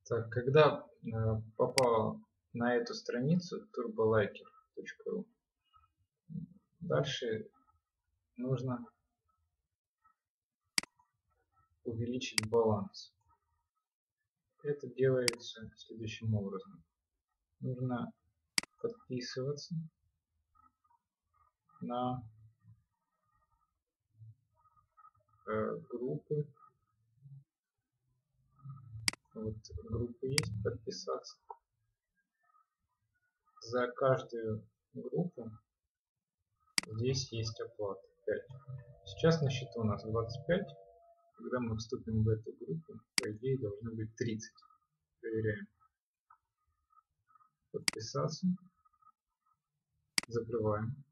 Так, когда попал на эту страницу turboliker.ru, дальше нужно увеличить баланс. Это делается следующим образом. Нужно подписываться на группы. Вот группы есть, подписаться. За каждую группу здесь есть оплата 5. Сейчас на счету у нас 25. Когда мы вступим в эту группу, по идее должно быть 30. Проверяем. Подписаться. Закрываем.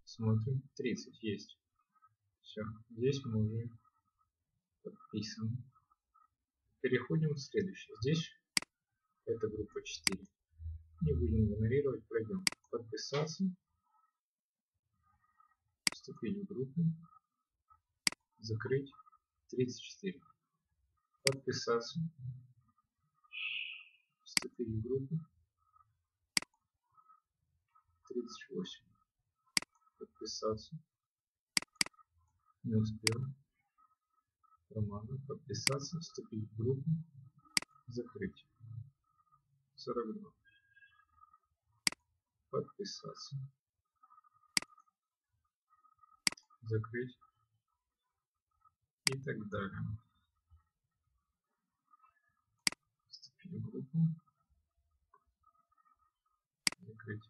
Смотрим. 30 есть. Все. Здесь мы уже подписаны. Переходим к следующей. Здесь это группа 4. Не будем игнорировать. Пройдем. Подписаться. Вступить в группу. Закрыть. 34. Подписаться. Вступить в группу. 38. Подписаться. Не успел. Романа. Подписаться. Вступить в группу. Закрыть. 42. Подписаться. Закрыть. И так далее. Вступить в группу. Закрыть.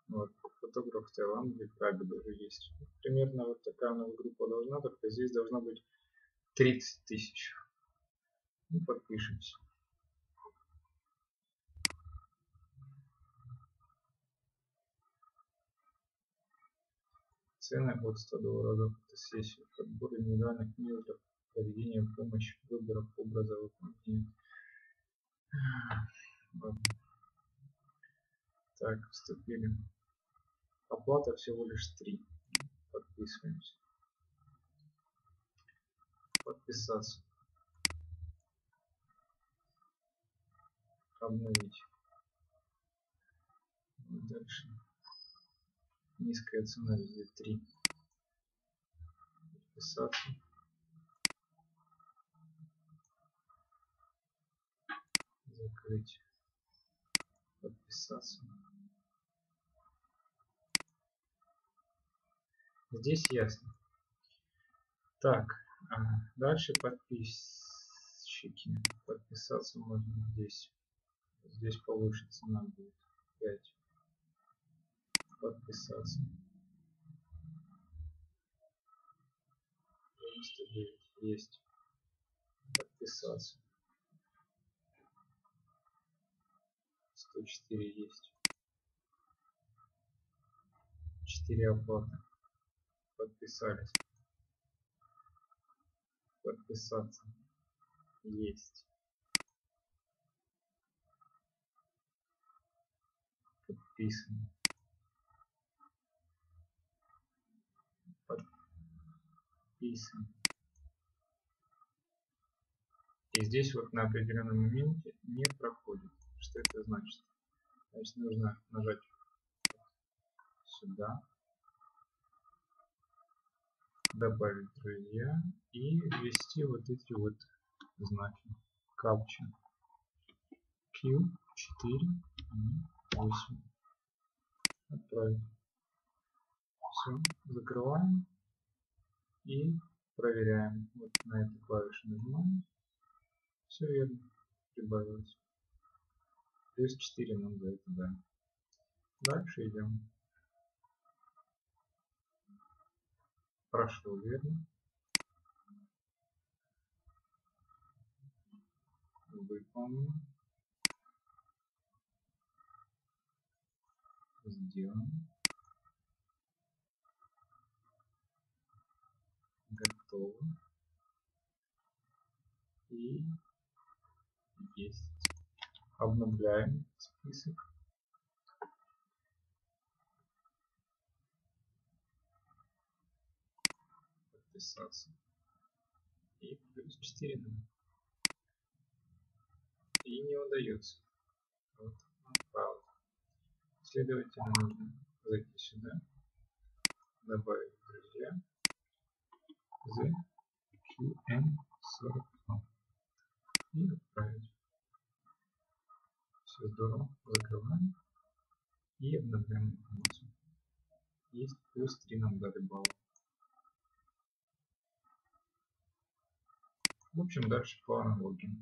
Вот, фотограф Таиланда, Кабель уже есть. Примерно вот такая у нас группа должна, только здесь должно быть 30 тысяч. Ну, подпишемся. Цены от 100 долларов за фотосессию, подбор индивидуальных методов, проведение, помощь, выборов, образа выполнения. Так, вступили. Оплата всего лишь 3. Подписываемся. Подписаться. Обновить. Дальше. Низкая цена везде 3. Подписаться. Закрыть. Подписаться. Здесь ясно. Так, дальше подписчики. Подписаться можно здесь. Здесь повыше цена будет 5. Подписаться. 99 есть. Подписаться. 104 есть. 4 оплаты. Подписались. Подписаться. Есть. Подписан. Подписан. И здесь вот на определенном моменте не проходит. Что это значит? Значит, нужно нажать сюда, добавить друзья и ввести вот эти вот знаки. Капча Q4 8. Отправить. Все, закрываем и проверяем. Вот на эту клавишу нажимаем. Все верно, прибавилось. Плюс 4 нам за это дали. Дальше идем. Прошло верно. Выполнено. Сделано. Готово. И есть. Обновляем список. Подписаться. И плюс 4. И не удается. Вот. Следовательно, нужно зайти сюда, добавить в друзья ZQM40 и отправить. Все здорово. Закрываем и обновляем информацию. Есть плюс 3 нам дали балла. В общем, дальше по аналогии.